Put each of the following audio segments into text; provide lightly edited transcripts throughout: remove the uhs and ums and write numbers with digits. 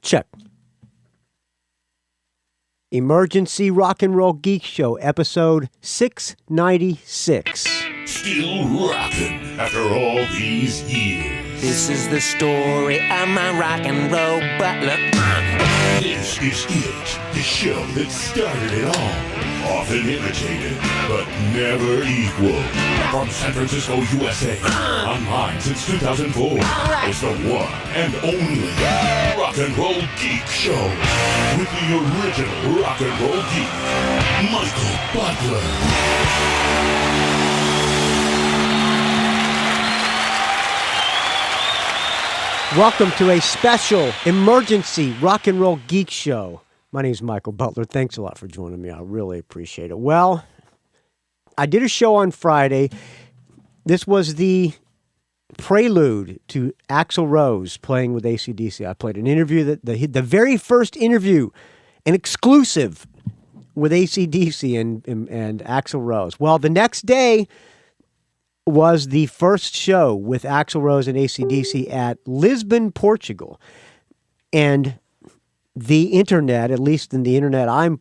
Check. Emergency Rock and Roll Geek Show, episode 696. Still rocking after all these years. This is the story of my rock and roll butler. This is it, the show that started it all. Often imitated, but never equal. From San Francisco, USA. Online since 2004. It's the one and only Rock and Roll Geek Show. With the original rock and roll geek, Michael Butler. Welcome to a special emergency rock and roll geek show. My name is Michael Butler. Thanks a lot for joining me. I really appreciate it. Well, I did a show on Friday. This was the prelude to Axl Rose playing with AC/DC. I played an interview, the very first interview, an exclusive with AC/DC and Axl Rose. Well, the next day was the first show with Axl Rose and AC/DC at Lisbon, Portugal. And the internet, at least in the internet I'm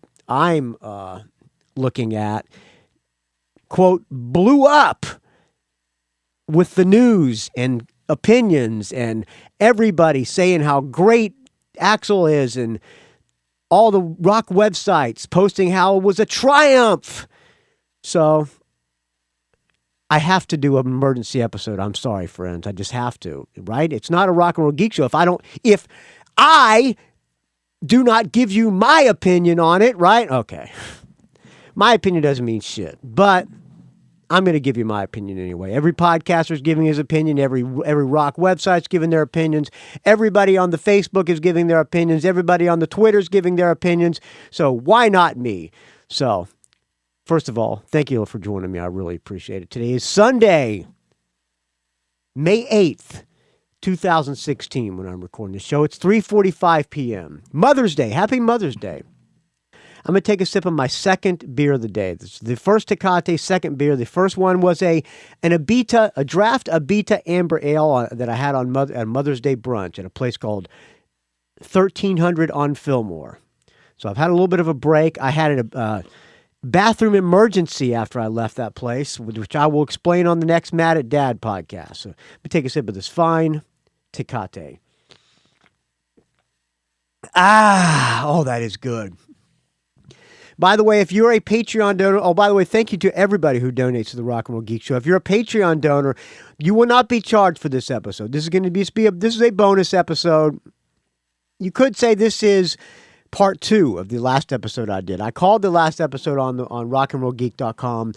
looking at, quote, blew up with the news and opinions and everybody saying how great Axl is and all the rock websites posting how it was a triumph. So I have to do an emergency episode. I'm sorry, friends. I just have to, right? It's not a rock and roll geek show. If I do not give you my opinion on it, right? Okay. My opinion doesn't mean shit, but I'm going to give you my opinion anyway. Every podcaster is giving his opinion. Every rock website's giving their opinions. Everybody on the Facebook is giving their opinions. Everybody on the Twitter is giving their opinions. So why not me? So first of all, thank you for joining me. I really appreciate it. Today is Sunday, May 8th, 2016, when I'm recording this show. It's 3:45 p.m. Mother's Day. Happy Mother's Day. I'm going to take a sip of my second beer of the day. This is the first Tecate, second beer. The first one was a draft Abita Amber Ale that I had on Mother's Day brunch at a place called 1300 on Fillmore. So I've had a little bit of a break. I had a bathroom emergency after I left that place, which I will explain on the next Mad at Dad podcast. So let me take a sip of this fine Tecate. Oh, that is good. By the way, if you're a Patreon donor, by the way, thank you to everybody who donates to the Rock and Roll Geek Show. If you're a Patreon donor, you will not be charged for this episode. This is going to be this is a bonus episode. You could say this is part 2 of the last episode I did. I called the last episode on rockandrollgeek.com,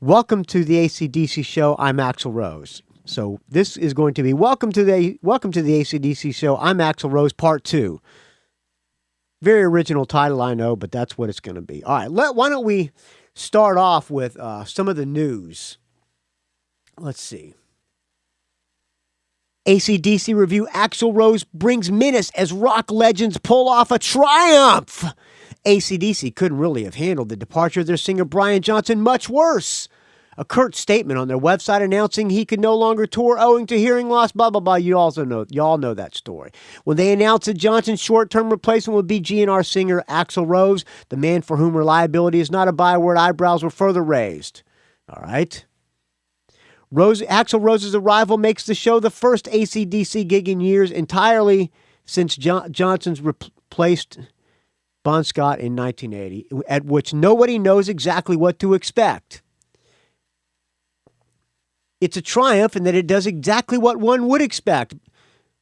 Welcome to the AC/DC Show. I'm Axl Rose. So this is going to be Welcome to the AC/DC Show. I'm Axl Rose, part 2. Very original title, I know, but that's what it's going to be. All right, why don't we start off with some of the news. Let's see. AC/DC review, Axl Rose brings menace as rock legends pull off a triumph. AC/DC couldn't really have handled the departure of their singer Brian Johnson much worse. A curt statement on their website announcing he could no longer tour owing to hearing loss, blah, blah, blah. Y'all know that story. When they announced that Johnson's short-term replacement would be GNR singer Axl Rose, the man for whom reliability is not a byword, eyebrows were further raised. All right. Axl Rose's arrival makes the show the first AC/DC gig in years entirely since Johnson's replaced Bon Scott in 1980, at which nobody knows exactly what to expect. It's a triumph in that it does exactly what one would expect.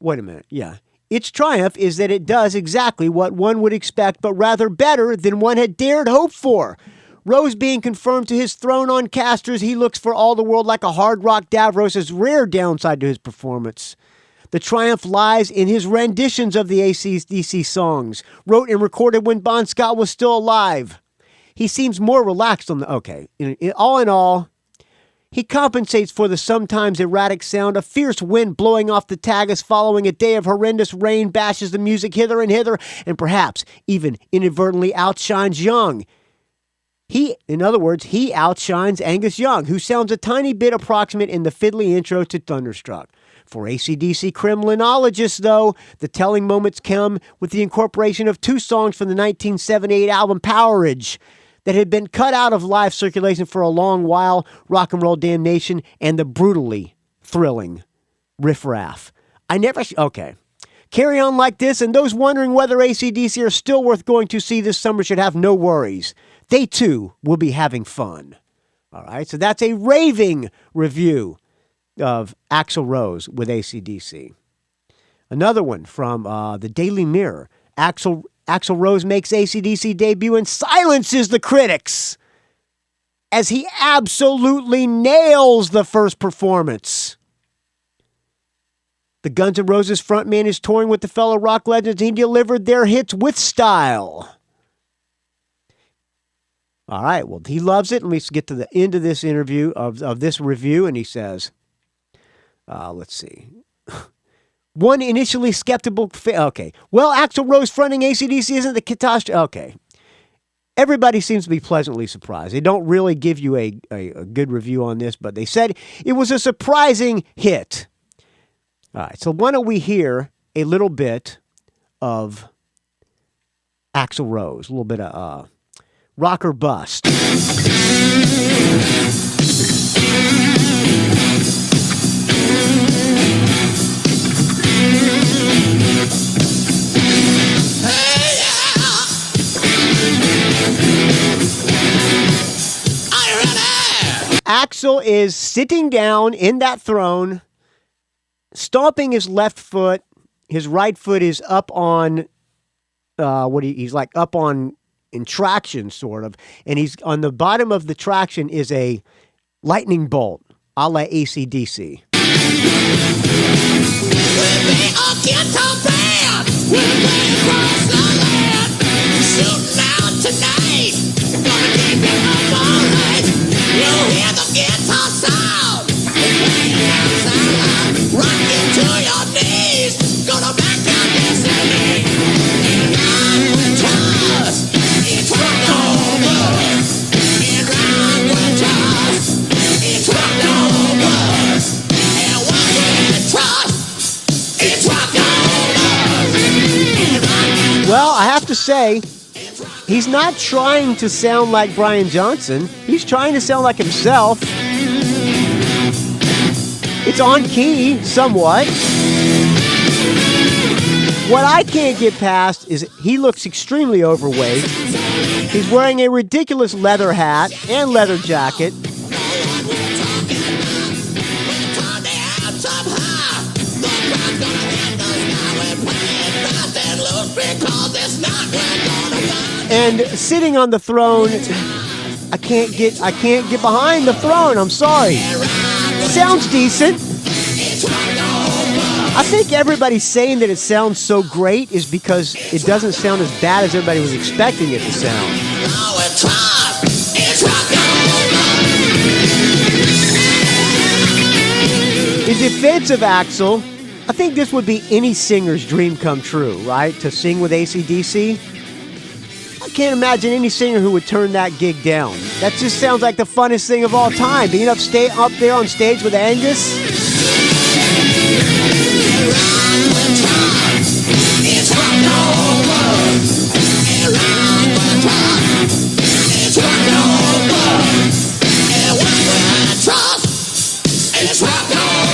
Wait a minute. Yeah. Its triumph is that it does exactly what one would expect, but rather better than one had dared hope for. Rose being confirmed to his throne on casters, he looks for all the world like a hard rock Davros' rare downside to his performance. The triumph lies in his renditions of the AC/DC songs, wrote and recorded when Bon Scott was still alive. He seems more relaxed on the... Okay. All in all, he compensates for the sometimes erratic sound. A fierce wind blowing off the Tagus following a day of horrendous rain bashes the music hither and hither, and perhaps even inadvertently outshines Young. In other words, he outshines Angus Young, who sounds a tiny bit approximate in the fiddly intro to Thunderstruck. For AC/DC criminologists, though, the telling moments come with the incorporation of two songs from the 1978 album Powerage that had been cut out of live circulation for a long while, Rock and Roll Damnation and the brutally thrilling Riff Raff. Okay. Carry On Like This, and those wondering whether AC/DC are still worth going to see this summer should have no worries. They, too, will be having fun. All right, so that's a raving review of Axl Rose with AC/DC. Another one from the Daily Mirror. Axl Rose makes AC/DC debut and silences the critics as he absolutely nails the first performance. The Guns N' Roses frontman is touring with the fellow rock legends. He delivered their hits with style. All right, well, he loves it. And let's get to the end of this interview, of this review, and he says, let's see. One initially skeptical... Well, Axl Rose fronting AC/DC isn't the catastrophe... Okay. Everybody seems to be pleasantly surprised. They don't really give you a good review on this, but they said it was a surprising hit. All right, so why don't we hear a little bit of Axl Rose, a little bit of Rock or Bust. Axl is sitting down in that throne, stomping his left foot. His right foot is up on he's like up on in traction, sort of, and he's on the bottom of the traction is a lightning bolt, a la AC/DC. Well, I have to say, he's not trying to sound like Brian Johnson. He's trying to sound like himself. It's on key, somewhat. What I can't get past is he looks extremely overweight. He's wearing a ridiculous leather hat and leather jacket. And sitting on the throne, I can't get behind the throne. I'm sorry. Sounds decent. I think everybody's saying that it sounds so great is because it doesn't sound as bad as everybody was expecting it to sound. In defense of Axl, I think this would be any singer's dream come true, right? To sing with AC/DC. I can't imagine any singer who would turn that gig down. That just sounds like the funnest thing of all time. Being up there on stage with Angus.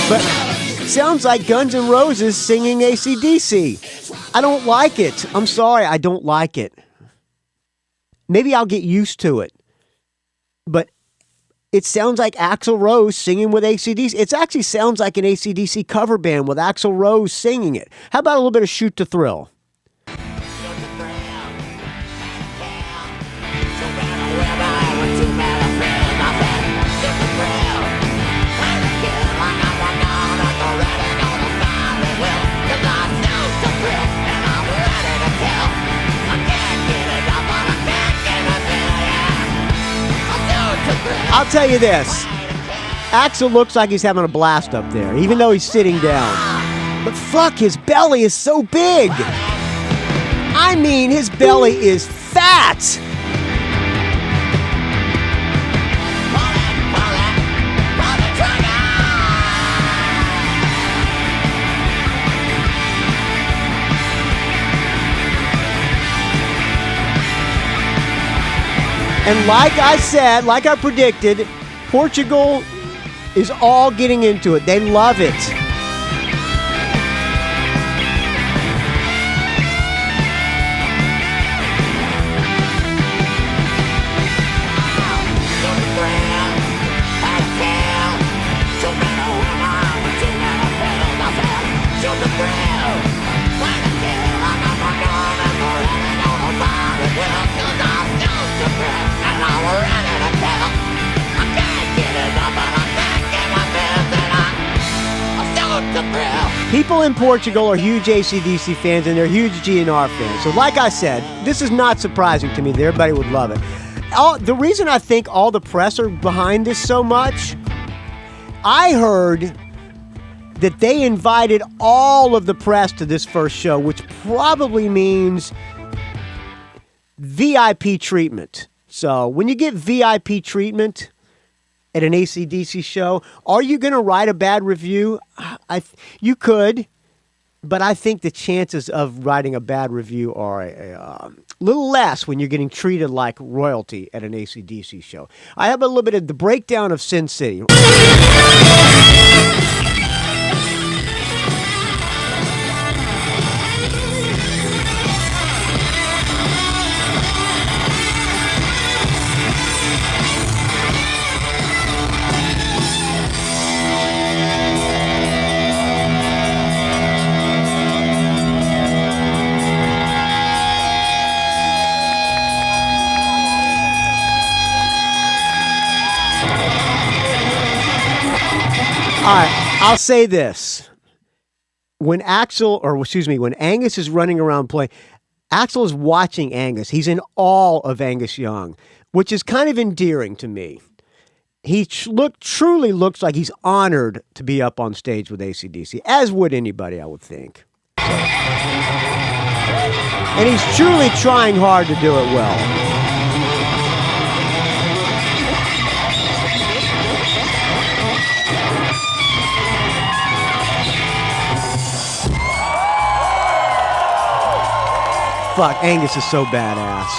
But it sounds like Guns N' Roses singing AC/DC. I don't like it. I'm sorry, I don't like it. Maybe I'll get used to it. But it sounds like Axl Rose singing with AC/DC. It actually sounds like an AC/DC cover band with Axl Rose singing it. How about a little bit of Shoot to Thrill? I'll tell you this. Axl looks like he's having a blast up there, even though he's sitting down. But fuck, his belly is so big. I mean, his belly is fat. And like I said, like I predicted, Portugal is all getting into it. They love it. People in Portugal are huge AC/DC fans and they're huge GNR fans. So like I said, this is not surprising to me that everybody would love it. The reason I think all the press are behind this so much, I heard that they invited all of the press to this first show, which probably means VIP treatment. So when you get VIP treatment at an AC/DC show, are you going to write a bad review? You could, but I think the chances of writing a bad review are a little less when you're getting treated like royalty at an AC/DC show. I have a little bit of the breakdown of Sin City. All right, I'll say this. When Angus is running around playing, Axl is watching Angus. He's in awe of Angus Young, which is kind of endearing to me. He truly looks like he's honored to be up on stage with AC/DC, as would anybody, I would think. And he's truly trying hard to do it well. Fuck, Angus is so badass.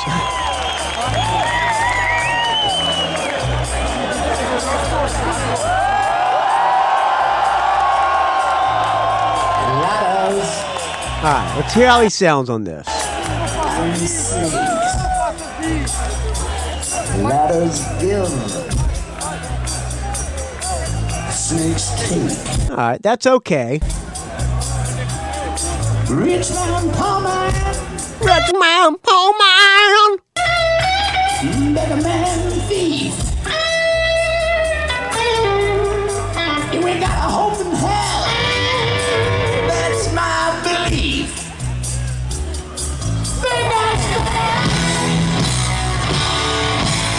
All right, let's hear how he sounds on this. Ladders given. Snakes teeth. All right, that's okay. Rich man, poor man. Rich man, poor man. Better man, thief. You ain't got a hope in hell. That's my belief.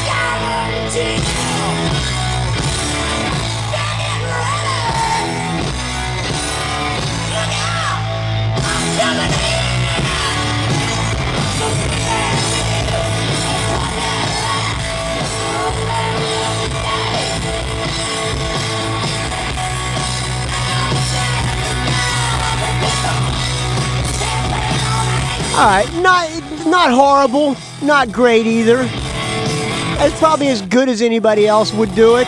Guarantee. All right, not horrible, not great either. It's probably as good as anybody else would do it.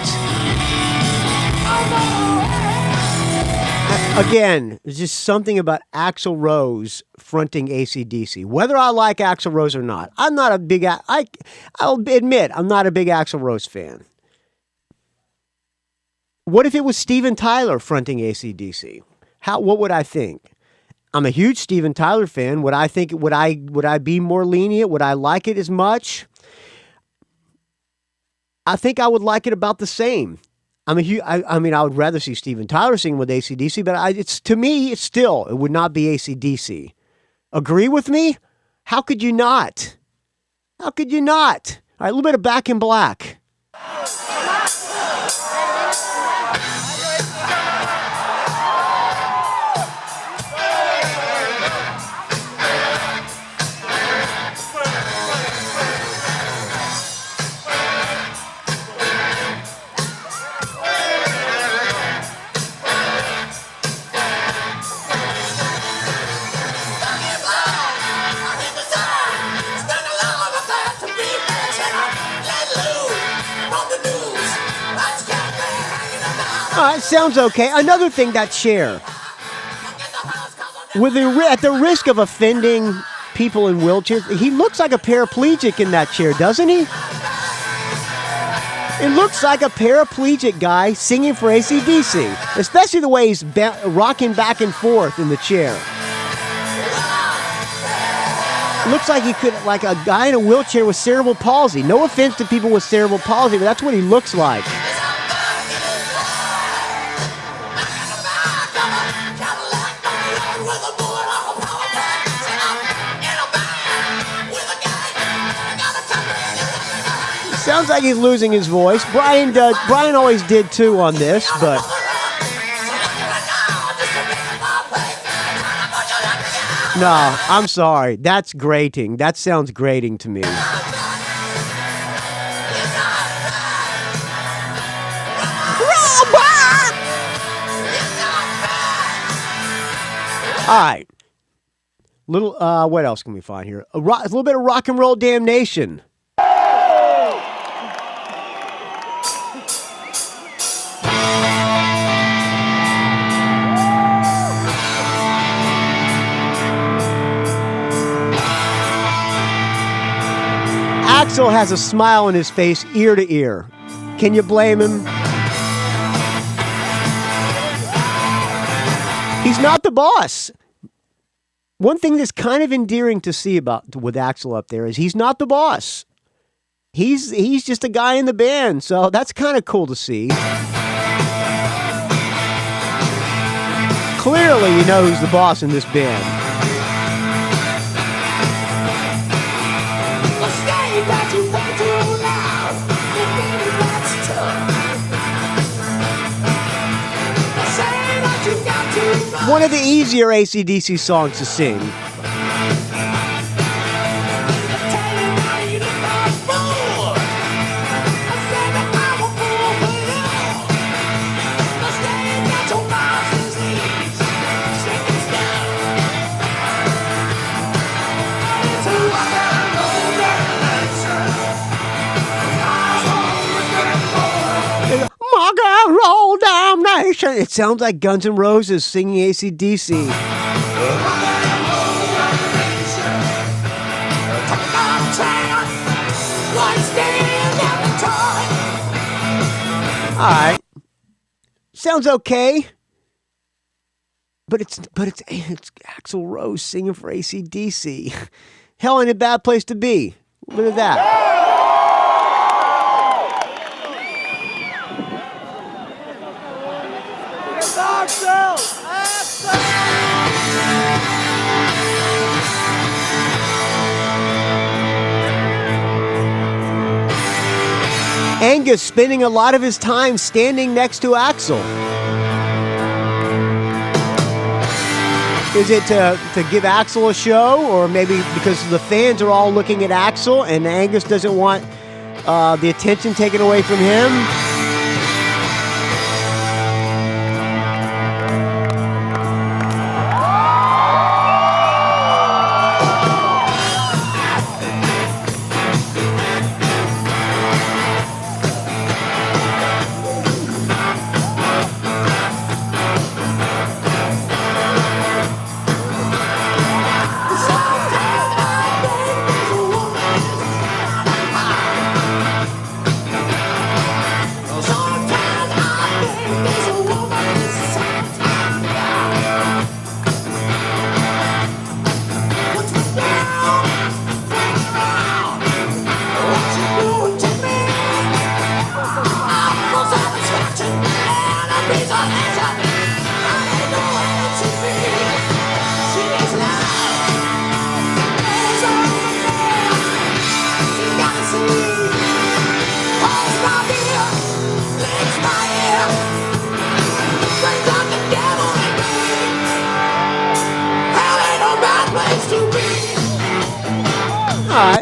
Again, there's just something about Axl Rose fronting AC/DC. Whether I like Axl Rose or not, I'm not a big. I'll admit I'm not a big Axl Rose fan. What if it was Steven Tyler fronting AC/DC? What would I think? I'm a huge Steven Tyler fan. Would I be more lenient? Would I like it as much? I think I would like it about the same. I would rather see Steven Tyler sing with AC/DC, but to me, it would not be AC/DC. Agree with me? How could you not? How could you not? All right, a little bit of Back in Black. No, it sounds okay. Another thing, that chair. At the risk of offending people in wheelchairs, he looks like a paraplegic in that chair, doesn't he? It looks like a paraplegic guy singing for AC/DC, especially the way he's rocking back and forth in the chair. It looks like like a guy in a wheelchair with cerebral palsy. No offense to people with cerebral palsy, but that's what he looks like. Sounds like he's losing his voice. Brian always did too on this, but no, I'm sorry. That's grating. That sounds grating to me. All right. What else can we find here? A little bit of Rock and Roll Damnation. Axl has a smile on his face ear to ear. Can you blame him? He's not the boss. One thing that's kind of endearing to see with Axl up there is he's not the boss. He's just a guy in the band, so that's kind of cool to see. Clearly, he knows the boss in this band. One of the easier AC/DC songs to sing. Roll Damnation. It sounds like Guns N' Roses singing AC/DC. All right, sounds okay, but it's Axl Rose singing for AC/DC. Hell, ain't a bad place to be. Look at that. Angus spending a lot of his time standing next to Axl. Is it to give Axl a show, or maybe because the fans are all looking at Axl and Angus doesn't want the attention taken away from him?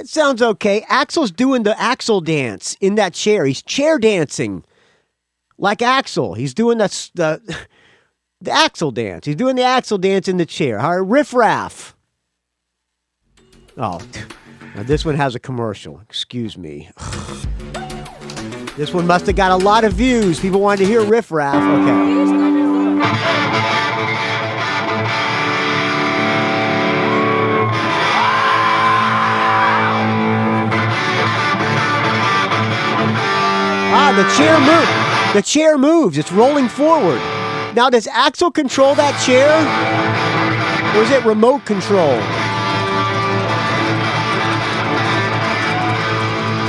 Sounds okay. Axl's doing the Axl dance in that chair. He's chair dancing like Axl. He's doing the Axl dance. He's doing the Axl dance in the chair. All right, riff raff. Oh, now this one has a commercial. Excuse me. This one must have got a lot of views. People wanted to hear Riff Raff. Okay. The chair moves. The chair moves. It's rolling forward. Now, does Axl control that chair? Or is it remote control?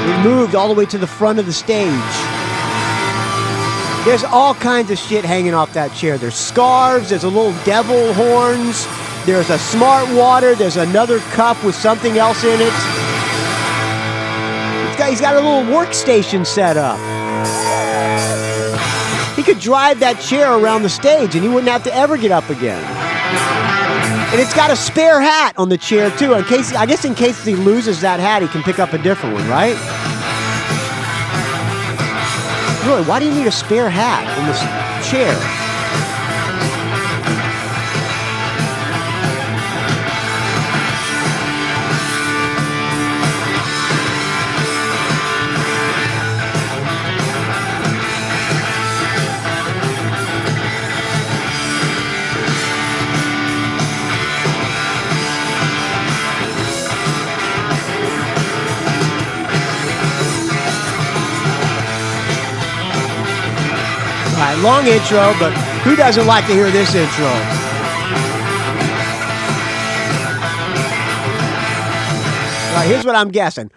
It moved all the way to the front of the stage. There's all kinds of shit hanging off that chair. There's scarves. There's a little devil horns. There's a smart water. There's another cup with something else in it. He's got a little workstation set up. He could drive that chair around the stage and he wouldn't have to ever get up again. And it's got a spare hat on the chair too. In case he loses that hat, he can pick up a different one, right? Really, why do you need a spare hat in this chair? Long intro, but who doesn't like to hear this intro? All right, here's what I'm guessing.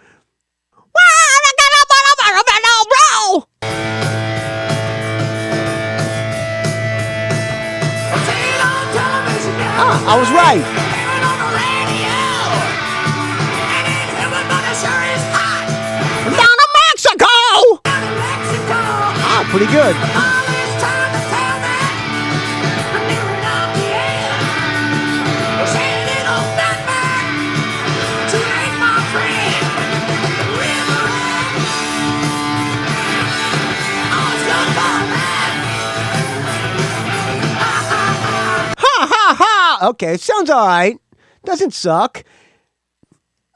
I was right. I'm down to Mexico! Pretty good. Okay, sounds all right. Doesn't suck.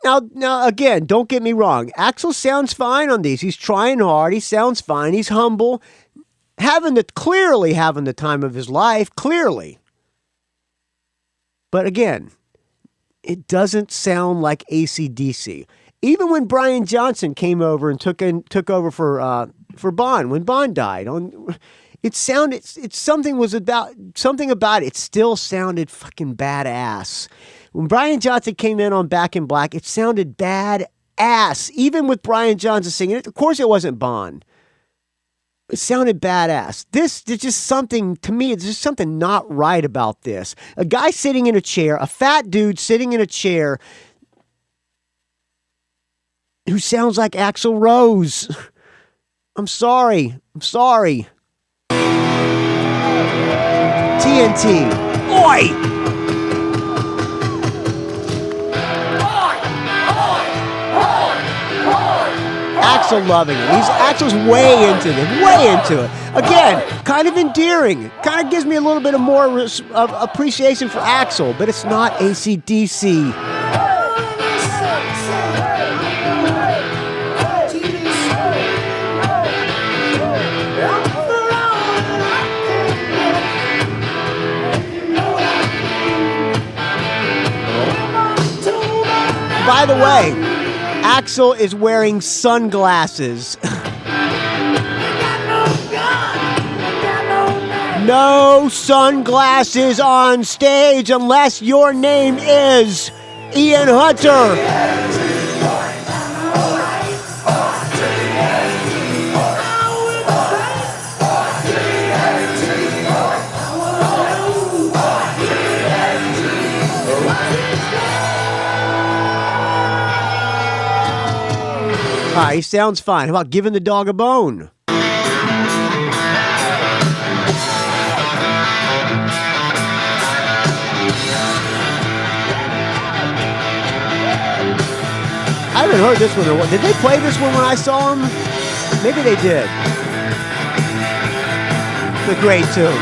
Now, again, don't get me wrong. Axl sounds fine on these. He's trying hard. He sounds fine. He's humble. Clearly having the time of his life. Clearly. But again, it doesn't sound like AC/DC. Even when Brian Johnson came over and took over for Bon, when Bon died, something about it still sounded fucking badass. When Brian Johnson came in on Back in Black, it sounded badass. Even with Brian Johnson singing it, of course it wasn't Bon. It sounded badass. There's just something, to me, there's just something not right about this. A guy sitting in a chair, a fat dude sitting in a chair who sounds like Axl Rose. I'm sorry. TNT. Oi! Axl loving it. Axl's way into it. Again, kind of endearing. Kind of gives me a little bit of more of appreciation for Axl, but it's not AC/DC. By the way, Axl is wearing sunglasses. No sunglasses on stage unless your name is Ian Hunter. He sounds fine. How about giving the dog a bone? I haven't heard this one. Did they play this one when I saw them? Maybe they did. It's a great tune.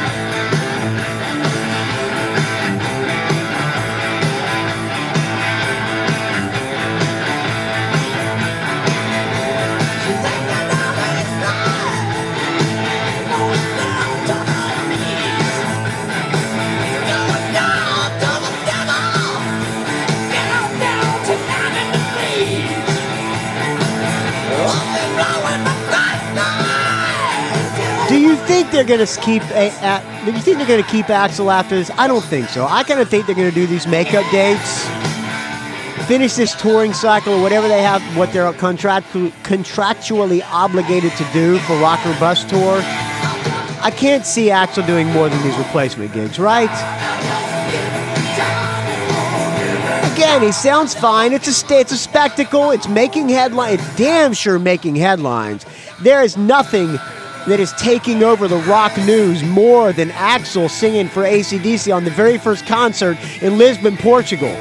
think they're going to keep? Do you think they're going to keep Axl after this? I don't think so. I kind of think they're going to do these makeup dates, finish this touring cycle or whatever they have, what they're contractually obligated to do for Rock or Bust tour. I can't see Axl doing more than these replacement gigs, right? Again, he sounds fine. It's a spectacle. It's making headlines. It's damn sure making headlines. There is nothing that is taking over the rock news more than Axl singing for AC/DC on the very first concert in Lisbon, Portugal.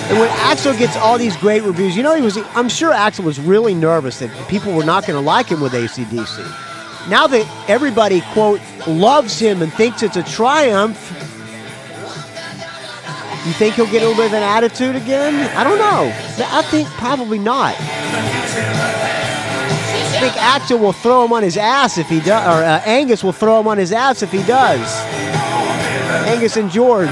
And when Axl gets all these great reviews, I'm sure Axl was really nervous that people were not going to like him with AC/DC. Now that everybody, quote, loves him and thinks it's a triumph, you think he'll get a little bit of an attitude again? I don't know. I think probably not. I think Axl will throw him on his ass if he does, or Angus will throw him on his ass if he does. Angus and George.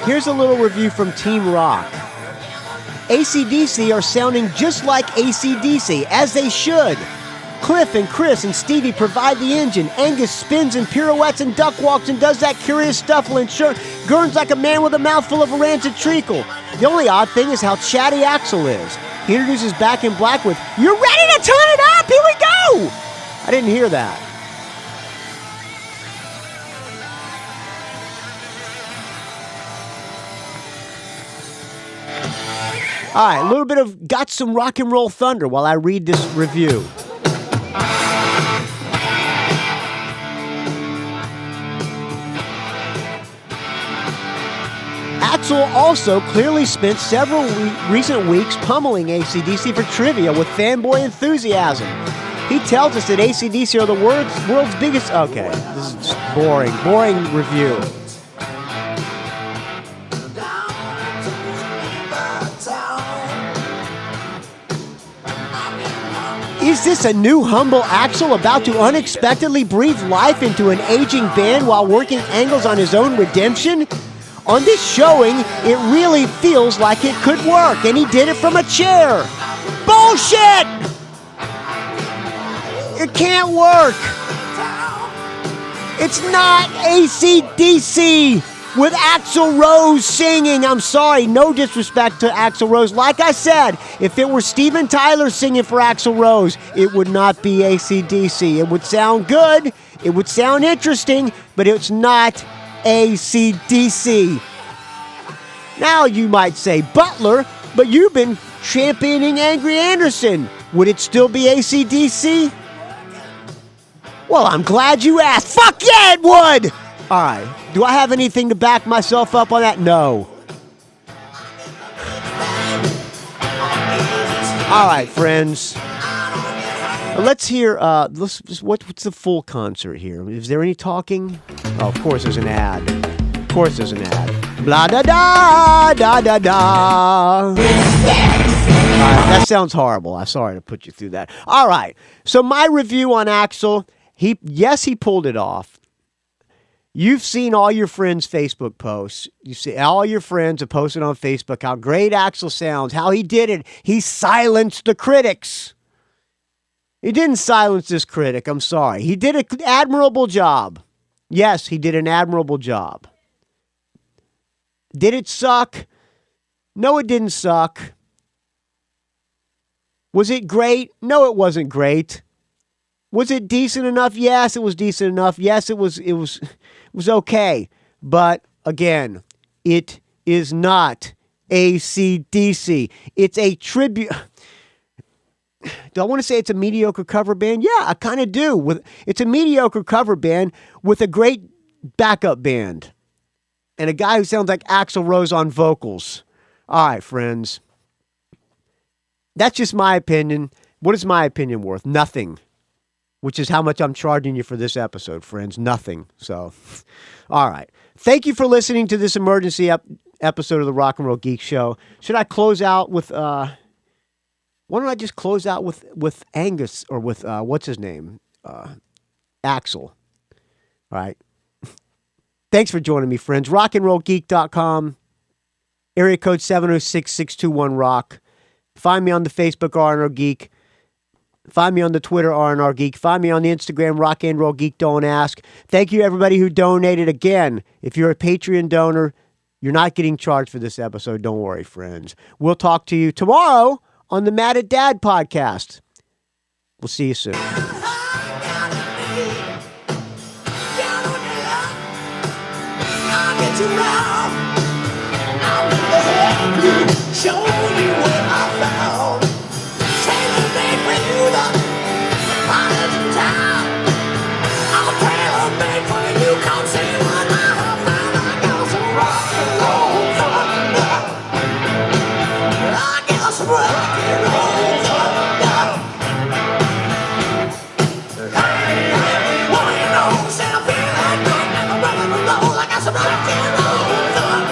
Here's a little review from Team Rock. AC/DC are sounding just like AC/DC, as they should. Cliff and Chris and Stevie provide the engine. Angus spins and pirouettes and duck walks and does that curious stuff and gurns like a man with a mouthful of rancid treacle. The only odd thing is how chatty Axl is. He introduces Back in Black with, "You ready to turn it up? Here we go!" I didn't hear that. All right, a little bit of got some rock and roll thunder while I read this review. Axl also clearly spent several recent weeks pummeling AC/DC for trivia with fanboy enthusiasm. He tells us that AC/DC are the world's biggest... Okay, this is just boring review. Is this a new humble Axl about to unexpectedly breathe life into an aging band while working angles on his own redemption? On this showing, it really feels like it could work, and he did it from a chair. Bullshit! It can't work. It's not AC/DC with Axl Rose singing. I'm sorry, no disrespect to Axl Rose. Like I said, if it were Steven Tyler singing for Axl Rose, it would not be AC/DC. It would sound good, it would sound interesting, but it's not AC/DC. Now you might say, Butler, but you've been championing Angry Anderson. Would it still be AC/DC? Well, I'm glad you asked. Fuck yeah, it would! All right. Do I have anything to back myself up on that? No. All right, friends. Let's hear. What's the full concert here? Is there any talking? Oh, of course there's an ad. Of course there's an ad. Blah da da da da da. All right, that sounds horrible. I'm sorry to put you through that. All right. So my review on Axl. He pulled it off. You've seen all your friends' Facebook posts. You see all your friends have posted on Facebook how great Axl sounds, how he did it. He silenced the critics. He didn't silence this critic. I'm sorry. He did an admirable job. Yes, he did an admirable job. Did it suck? No, it didn't suck. Was it great? No, it wasn't great. Was it decent enough? Yes, it was decent enough. Yes, it was okay. But again, it is not AC/DC. It's a tribute. Do I want to say it's a mediocre cover band? Yeah, I kind of do. It's a mediocre cover band with a great backup band and a guy who sounds like Axl Rose on vocals. All right, friends. That's just my opinion. What is my opinion worth? Nothing. Which is how much I'm charging you for this episode, friends. Nothing. So, all right. Thank you for listening to this emergency episode of the Rock and Roll Geek Show. Should I close out with... why don't I just close out with Angus or with, what's his name? Axl. All right. Thanks for joining me, friends. rockandrollgeek.com. Area code 706-621-ROCK. Find me on the Facebook R&R Geek. Find me on the Twitter R&R Geek. Find me on the Instagram Rock and Roll Geek Don't Ask. Thank you everybody who donated. Again, if you're a Patreon donor, you're not getting charged for this episode. Don't worry, friends. We'll talk to you tomorrow on the Mad at Dad podcast. We'll see you soon. Show you what I found. Tailor made for you, the finest in town. I'll tailor made for you. Come see what I have found. I got some rock and roll thunder. I got some rock and roll thunder. Hey, hey, what do you know? Said I feel like good. Never running alone. I got some rock and roll thunder.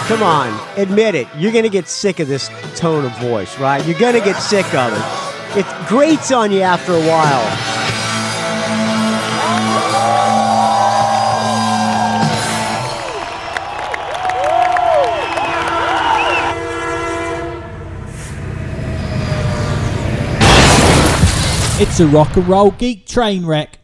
Come on, admit it. You're going to get sick of this tone of voice, right? You're going to get sick of it. It grates on you after a while. It's a rock and roll geek train wreck.